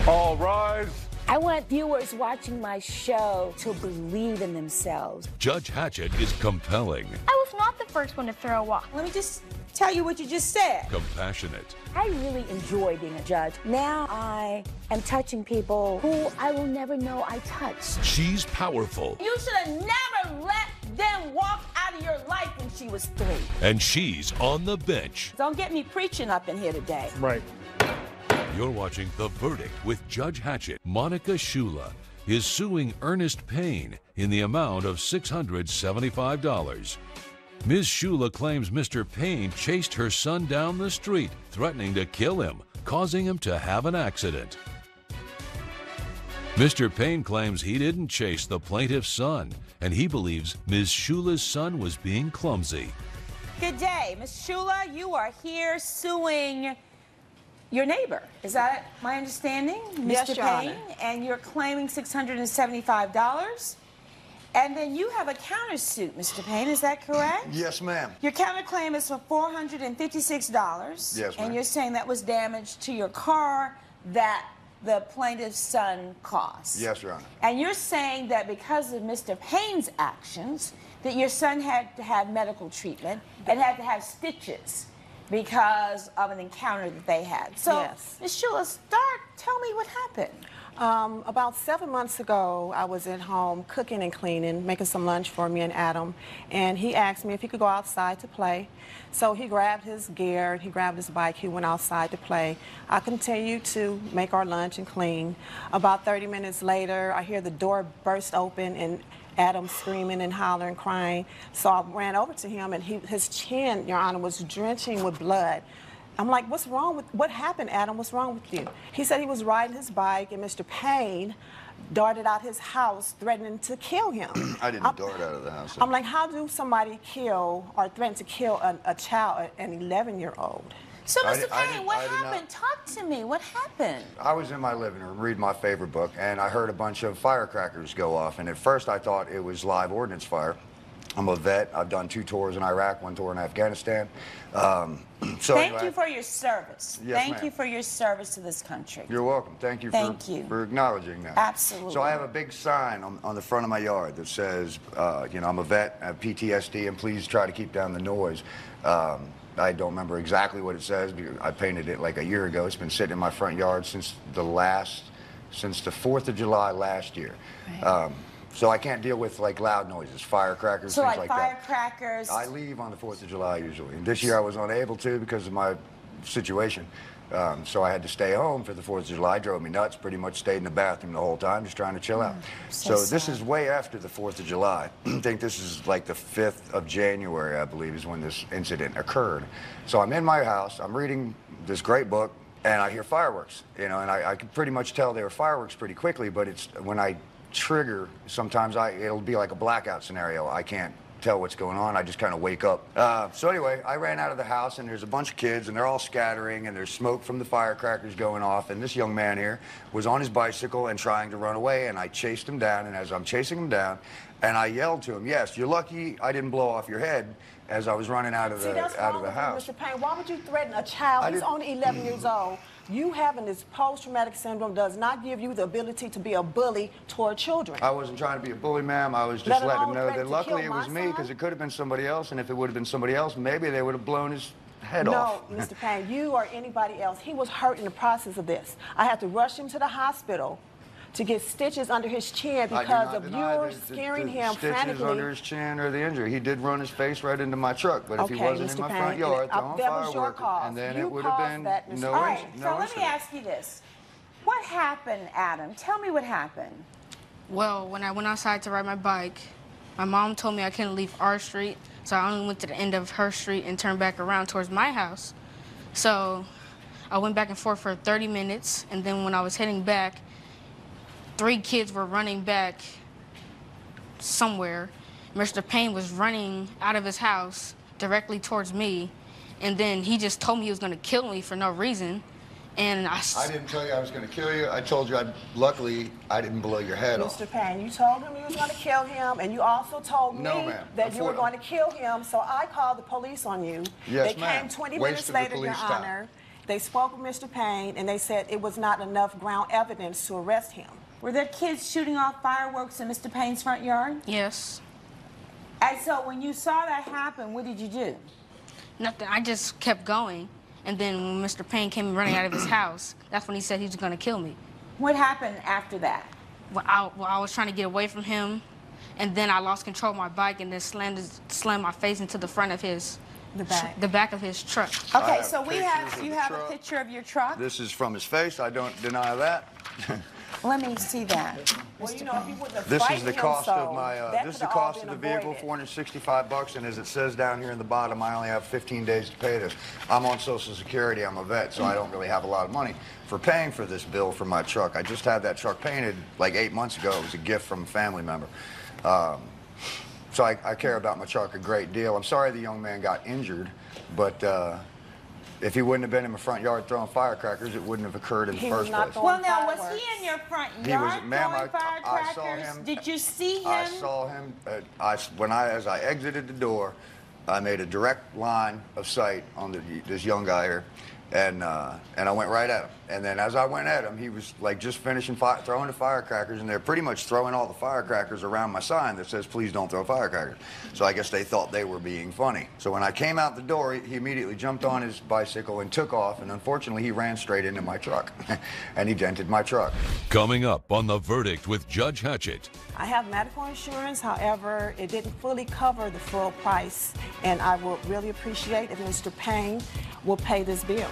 All rise. I want viewers watching my show to believe in themselves. Judge Hatchett is compelling. I was not the first one to throw a walk. Let me just tell you what you just said. Compassionate. I really enjoy being a judge. Now I am touching people who I will never know I touched. She's powerful. You should have never let them walk out of your life when she was 3. And she's on the bench. Don't get me preaching up in here today. Right. You're watching The Verdict with Judge Hatchett. Monica Shula is suing Ernest Payne in the amount of $675. Ms. Shula claims Mr. Payne chased her son down the street, threatening to kill him, causing him to have an accident. Mr. Payne claims he didn't chase the plaintiff's son, and he believes Ms. Shula's son was being clumsy. Good day. Ms. Shula, you are here suing your neighbor. Is that my understanding? Yes, Mr. Your Payne? Honor. And you're claiming $675. And then you have a countersuit, Mr. Payne, is that correct? Yes, ma'am. Your counterclaim is for $456. Yes, ma'am. And you're saying that was damage to your car that the plaintiff's son caused. Yes, Your Honor. And you're saying that because of Mr. Payne's actions, that your son had to have medical treatment and had to have stitches because of an encounter that they had. So, Yes. Ms. Shula, tell me what happened. About 7 months ago, I was at home cooking and cleaning, making some lunch for me and Adam, and he asked me if he could go outside to play. So he grabbed his gear, he grabbed his bike, he went outside to play. I continued to make our lunch and clean. About 30 minutes later, I hear the door burst open and Adam screaming and hollering, crying. So I ran over to him, and his chin, Your Honor, was drenching with blood. I'm like, what happened, Adam? What's wrong with you? He said he was riding his bike, and Mr. Payne darted out his house, threatening to kill him. I didn't dart out of the house. I'm like, how do somebody kill or threaten to kill a child, an 11-year-old? So, Mr. I Payne, did what not. happened? Talk to me. What happened? I was in my living room reading my favorite book, and I heard a bunch of firecrackers go off. And at first I thought it was live ordnance fire. I'm a vet. I've done 2 tours in Iraq, 1 tour in Afghanistan. Thank you for your service. Yes, Thank ma'am. you for your service to this country. You're welcome. Thank you for acknowledging that. Absolutely. So I have a big sign on the front of my yard that says, you know, I'm a vet, I have PTSD, and please try to keep down the noise. I don't remember exactly what it says because I painted it like a year ago. It's been sitting in my front yard since the 4th of July last year. Right. So I can't deal with like loud noises, firecrackers, So things like that. firecrackers. I leave on the 4th of July usually. And this year I was unable to because of my situation. So I had to stay home for the 4th of July. Drove me nuts. Pretty much stayed in the bathroom the whole time, just trying to chill out. So This sad. is way after the 4th of July. I think this is like the 5th of January, I believe, is when this incident occurred. So I'm in my house. I'm reading this great book, and I hear fireworks. You know, and I could pretty much tell they were fireworks pretty quickly. But it's when I trigger, sometimes it'll be like a blackout scenario. I can't tell what's going on. I just kind of wake up. So anyway, I ran out of the house, and there's a bunch of kids, and they're all scattering, and there's smoke from the firecrackers going off, and this young man here was on his bicycle and trying to run away, and I chased him down, and as I'm chasing him down, and I yelled to him, yes, you're lucky I didn't blow off your head, as I was running out of the house. Mr. Payne, why would you threaten a child? He's only 11 years old. You having this post-traumatic syndrome does not give you the ability to be a bully toward children. I wasn't trying to be a bully, ma'am. I was just letting him know that luckily it was me, son? because it could have been somebody else, and if it would have been somebody else, maybe they would have blown his head off. No, Mr. Payne, you or anybody else, he was hurt in the process of this. I had to rush him to the hospital to get stitches under his chin because of you scaring him frantically. Stitches under his chin or the injury. He did run his face right into my truck, but if he wasn't Mr. in my Payne, front yard throwing that was your fireworks, cause. and then You it would have caused been that, Mr. no All All incident. right, so let me ask you this. What happened, Adam? Tell me what happened. Well, when I went outside to ride my bike, my mom told me I couldn't leave our street, so I only went to the end of her street and turned back around towards my house. So I went back and forth for 30 minutes, and then when I was heading back, 3 kids were running back somewhere. Mr. Payne was running out of his house directly towards me, and then he just told me he was going to kill me for no reason. And I didn't tell you I was going to kill you. I told you, luckily, I didn't blow your head off. Mr. Payne, you told him you was going to kill him, and you also told me that you were going to kill him, so I called the police on you. Yes, they came 20 minutes later, Your Honor, They spoke with Mr. Payne, and they said it was not enough ground evidence to arrest him. Were there kids shooting off fireworks in Mr. Payne's front yard? Yes. And so when you saw that happen, what did you do? Nothing. I just kept going. And then when Mr. Payne came running out of his house, that's when he said he was going to kill me. What happened after that? Well, I was trying to get away from him, and then I lost control of my bike and then slammed my face into the front of the back of his truck. Okay, so you have truck. a picture of your truck? This is from his face. I don't deny that. Let me see that. Well, you know, if he wouldn't have This is frightened the him cost so, of my. that This is could the have all cost of been the vehicle, avoided. $465, and as it says down here in the bottom, I only have 15 days to pay this. I'm on Social Security. I'm a vet, so I don't really have a lot of money for paying for this bill for my truck. I just had that truck painted like 8 months ago. It was a gift from a family member. So I care about my truck a great deal. I'm sorry the young man got injured, but if he wouldn't have been in my front yard throwing firecrackers, it wouldn't have occurred in the He was first not place. throwing Well, now, was fireworks. he in your front He yard was, ma'am, throwing I firecrackers? saw him. Did you see him? I saw him. As I exited the door, I made a direct line of sight on this young guy here, and I went right at him. And then as I went at him, he was like just finishing throwing the firecrackers, and they're pretty much throwing all the firecrackers around my sign that says, "Please don't throw firecrackers." So I guess they thought they were being funny. So when I came out the door, he immediately jumped on his bicycle and took off, and unfortunately, he ran straight into my truck, and he dented my truck. Coming up on The Verdict with Judge Hatchett. I have medical insurance, however, it didn't fully cover the full price, and I would really appreciate if Mr. Payne will pay this bill.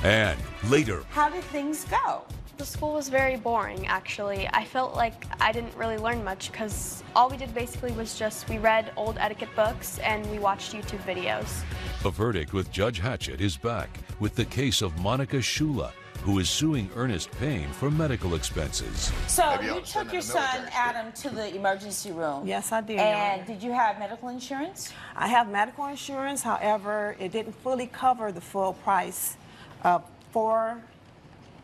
And later, How did things go? The school was very boring, actually. I felt like I didn't really learn much because all we did basically was we read old etiquette books and we watched YouTube videos. The Verdict with Judge Hatchett is back with the case of Monica Shula, who is suing Ernest Payne for medical expenses. So Maybe you I'll send took your in the son, military stick. Adam, to the emergency room. Yes, I did, Your And Honor. did you have medical insurance? I have medical insurance, however, it didn't fully cover the full price for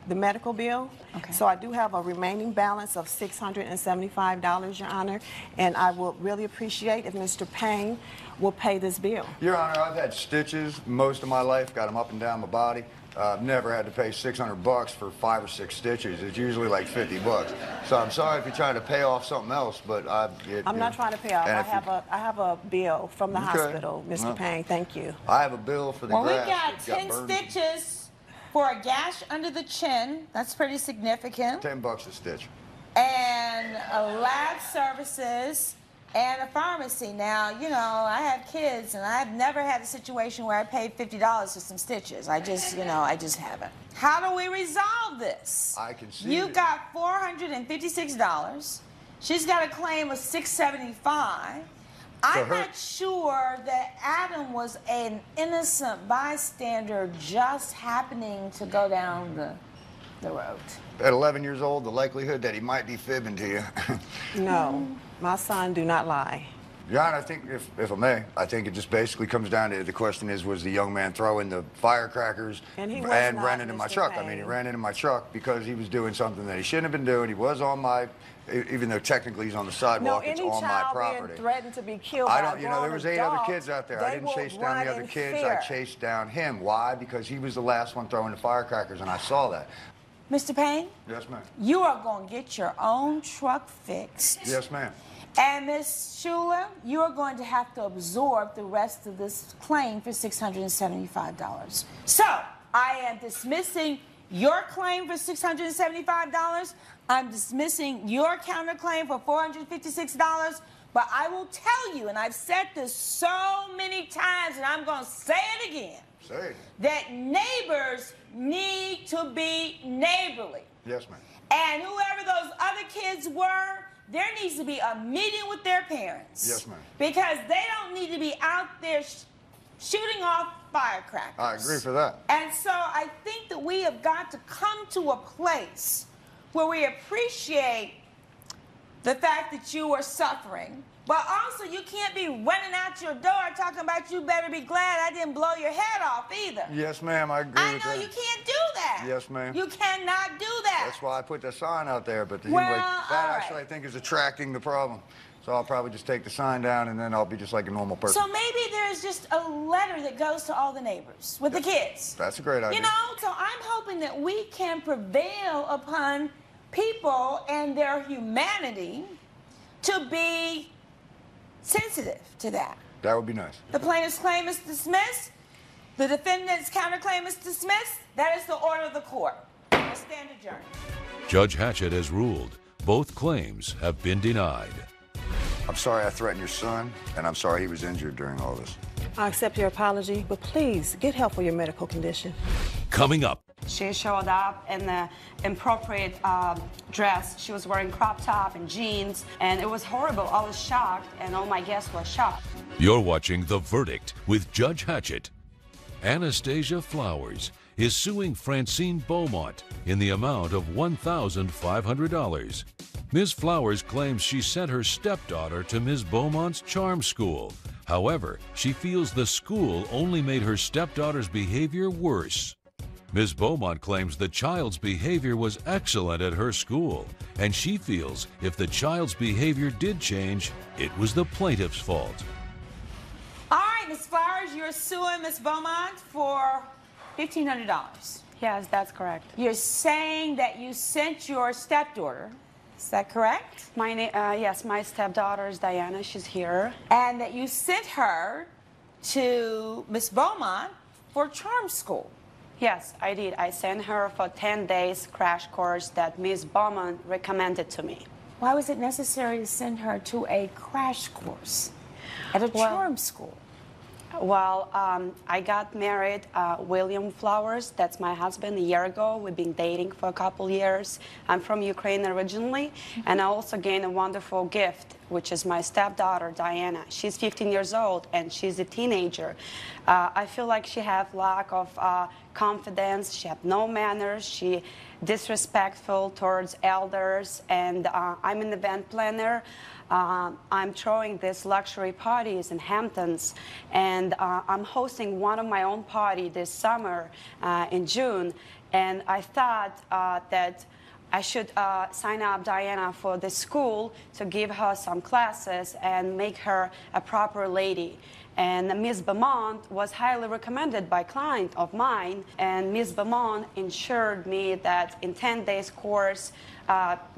the medical bill. Okay. So I do have a remaining balance of $675, Your Honor, and I would really appreciate if Mr. Payne will pay this bill. Your Honor, I've had stitches most of my life, got them up and down my body. I've never had to pay $600 for 5 or 6 stitches. It's usually like $50. So I'm sorry if you're trying to pay off something else, but I'm not trying to pay off. I have a bill from the Okay. hospital, Mr. Well, Payne. Thank you. I have a bill for the Well, we grass. got that 10 burned. stitches for a gash under the chin. That's pretty significant. $10 a stitch. And lab services and a pharmacy. Now, you know, I have kids, and I've never had a situation where I paid $50 for some stitches. I just haven't. How do we resolve this? I can see You it. got $456. She's got a claim of $675. I'm not sure that Adam was an innocent bystander just happening to go down the road. At 11 years old, the likelihood that he might be fibbing to you. No, my son do not lie. Your Honor, I think, if I may, I think it just basically comes down to the question is, was the young man throwing the firecrackers And he was not, ran into my Mr. truck? I Payne. mean, he ran into my truck because he was doing something that he shouldn't have been doing. He was on my, even though technically he's on the No, sidewalk, it's any on my child property. being threatened to be killed I by don't, you know, there was 8 other kids out there. I didn't chase down the other kids. I chased down him. Why? Because he was the last one throwing the firecrackers, and I saw that. Mr. Payne? Yes, ma'am. You are going to get your own truck fixed. Yes, ma'am. And Ms. Shula, you are going to have to absorb the rest of this claim for $675. So, I am dismissing your claim for $675. I'm dismissing your counterclaim for $456. But I will tell you, and I've said this so many times, and I'm going to say it again, Say it. that neighbors need to be neighborly. Yes, ma'am. And whoever those other kids were, there needs to be a meeting with their parents. Yes, ma'am. Because they don't need to be out there shooting off firecrackers. I agree for that. And so I think that we have got to come to a place where we appreciate the fact that you are suffering But also, you can't be running out your door talking about you better be glad I didn't blow your head off either. Yes, ma'am, I agree with I know that. you can't do that. Yes, ma'am. You cannot do that. That's why I put the sign out there, but Well, anyway, that all right. actually I think is attracting the problem. So I'll probably just take the sign down and then I'll be just like a normal person. So maybe there's just a letter that goes to all the neighbors with the kids. That's a great idea. You know, so I'm hoping that we can prevail upon people and their humanity to be sensitive to that. That would be nice. The plaintiff's claim is dismissed. The defendant's counterclaim is dismissed. That is the order of the court. I stand adjourned. Judge Hatchett has ruled both claims have been denied. I'm sorry I threatened your son, and I'm sorry he was injured during all this. I accept your apology, but please get help for your medical condition. Coming up, She showed up in the inappropriate dress. She was wearing crop top and jeans, and it was horrible. I was shocked, and all my guests were shocked. you're watching The Verdict with Judge Hatchett. Anastasia Flowers is suing Francine Beaumont in the amount of $1,500. Ms. Flowers claims she sent her stepdaughter to Ms. Beaumont's charm school. However, she feels the school only made her stepdaughter's behavior worse. Ms. Beaumont claims the child's behavior was excellent at her school, and she feels if the child's behavior did change, it was the plaintiff's fault. All right, Ms. Flowers, you're suing Ms. Beaumont for $1,500. Yes, that's correct. You're saying that you sent your stepdaughter, is that correct? Yes, my stepdaughter is Diana. She's here. And that you sent her to Ms. Beaumont for charm school. Yes, I did. I sent her for 10 days crash course that Ms. Beaumont recommended to me. Why was it necessary to send her to a crash course at a charm school? Well, I got married, William Flowers, that's my husband, a year ago. We've been dating for a couple years. I'm from Ukraine originally, and I also gained a wonderful gift, which is my stepdaughter, Diana. She's 15 years old, and she's a teenager. I feel like she has lack of confidence, she has no manners, she disrespectful towards elders, and I'm an event planner. I'm throwing these luxury parties in Hamptons, and I'm hosting one of my own party this summer in June, and I thought that I should sign up Diana for the school to give her some classes and make her a proper lady. And Ms. Beaumont was highly recommended by a client of mine, and Ms. Beaumont ensured me that in 10 days course,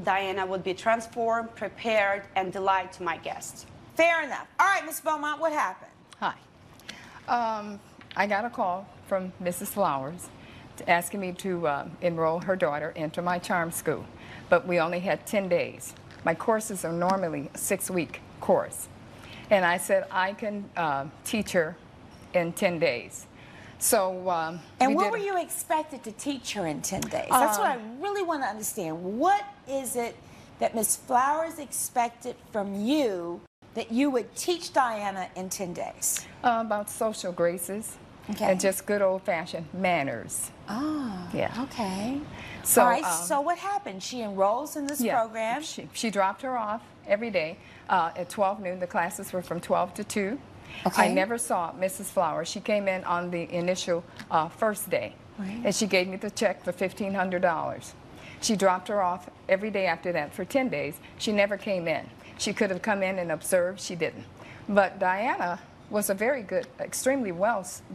Diana would be transformed, prepared, and delight to my guests. Fair enough. All right, Ms. Beaumont, what happened? Hi. I got a call from Mrs. Flowers asking me to enroll her daughter into my charm school, but we only had 10 days. My courses are normally a 6-week course, and I said I can teach her in 10 days. So, and what were you expected to teach her in 10 days? That's what I really want to understand. What is it that Ms. Flowers expected from you that you would teach Diana in 10 days? About social graces, okay, and just good old-fashioned manners. Oh, yeah. Okay. So, all right, so what happened? She enrolls in this program. She dropped her off every day at 12 noon. The classes were from 12 to 2. Okay. I never saw Mrs. Flowers. She came in on the initial first day, right, and she gave me the check for $1,500. She dropped her off every day after that for 10 days. She never came in. She could have come in and observed. She didn't. But Diana was a very good, extremely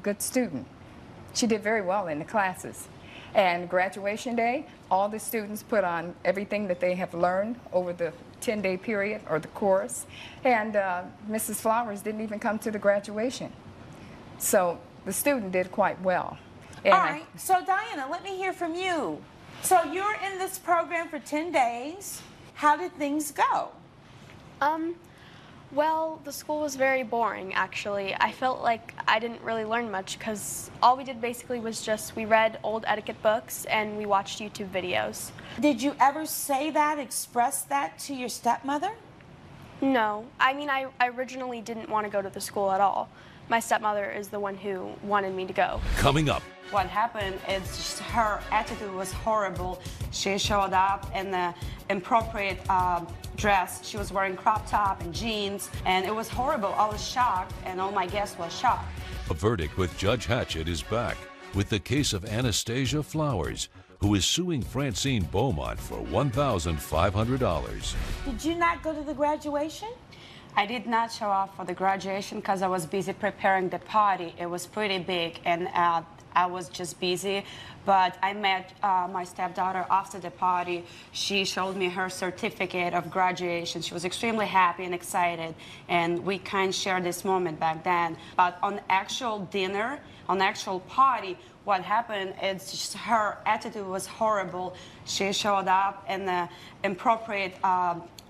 good student. She did very well in the classes. And graduation day, all the students put on everything that they have learned over the 10-day period or the course, and Mrs. Flowers didn't even come to the graduation. So the student did quite well. And all right, so Diana, let me hear from you. So you're in this program for 10 days. How did things go? Well, the school was very boring, actually. I felt like I didn't really learn much because all we did basically was just we read old etiquette books and we watched YouTube videos. Did you ever say that, express that to your stepmother? No. I mean, I originally didn't want to go to the school at all. my stepmother is the one who wanted me to go. Coming up. What happened is just her attitude was horrible. She showed up in the inappropriate dress. She was wearing crop top and jeans, and it was horrible. I was shocked, and all my guests were shocked. A Verdict with Judge Hatchett is back with the case of Anastasia Flowers, who is suing Francine Beaumont for $1,500. Did you not go to the graduation? I did not show up for the graduation because I was busy preparing the party. It was pretty big, and I was just busy. But I met my stepdaughter after the party. She showed me her certificate of graduation. She was extremely happy and excited, and we kind of shared this moment back then. But on actual dinner, on actual party, what happened is just her attitude was horrible. She showed up in the inappropriate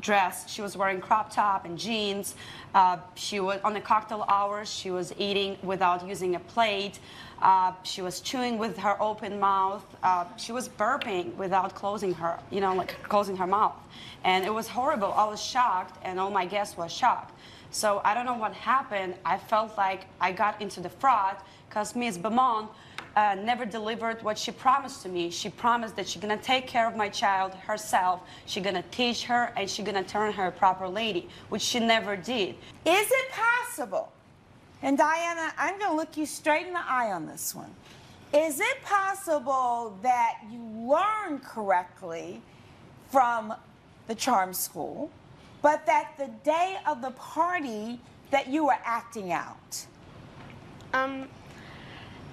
dress. She was wearing crop top and jeans. She was on the cocktail hours. She was eating without using a plate. She was chewing with her open mouth. She was burping without closing her, closing her mouth. And it was horrible. I was shocked, and all my guests were shocked. So I don't know what happened. I felt like I got into the fraud because Ms. Beaumont never delivered what she promised to me. She promised that she's gonna take care of my child herself. She's gonna teach her, and she's gonna turn her a proper lady, which she never did. Is it possible, and Diana, I'm gonna look you straight in the eye on this one. Is it possible that you learned correctly from the charm school, but that the day of the party that you were acting out?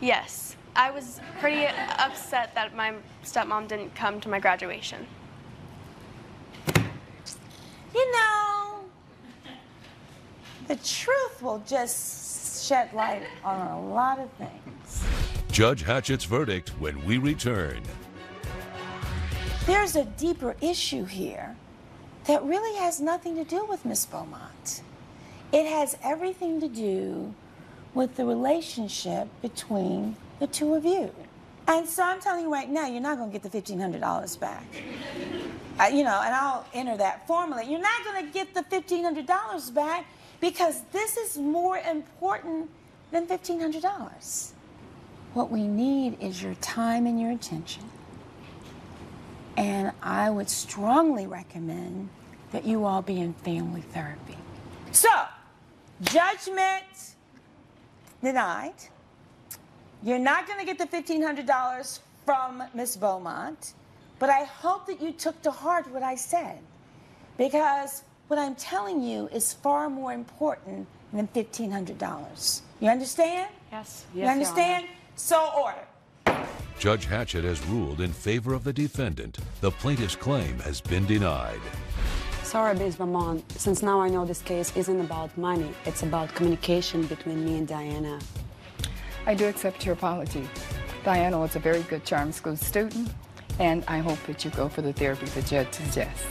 Yes. I was pretty upset that my stepmom didn't come to my graduation. You know, the truth will just shed light on a lot of things. Judge Hatchett's verdict when we return. There's a deeper issue here that really has nothing to do with Miss Beaumont. It has everything to do with the relationship between the two of you. And so I'm telling you right now, you're not gonna get the $1,500 back. And I'll enter that formally. You're not gonna get the $1,500 back because this is more important than $1,500. What we need is your time and your attention. And I would strongly recommend that you all be in family therapy. So, judgment denied. You're not going to get the $1,500 from Miss Beaumont, but I hope that you took to heart what I said, because what I'm telling you is far more important than $1,500. You understand? Yes. You understand? So ordered. Judge Hatchett has ruled in favor of the defendant. The plaintiff's claim has been denied. Sorry, Ms. Beaumont. Since now I know this case isn't about money, it's about communication between me and Diana. I do accept your apology. Diana was a very good charm school student, and I hope that you go for the therapy the judge suggests.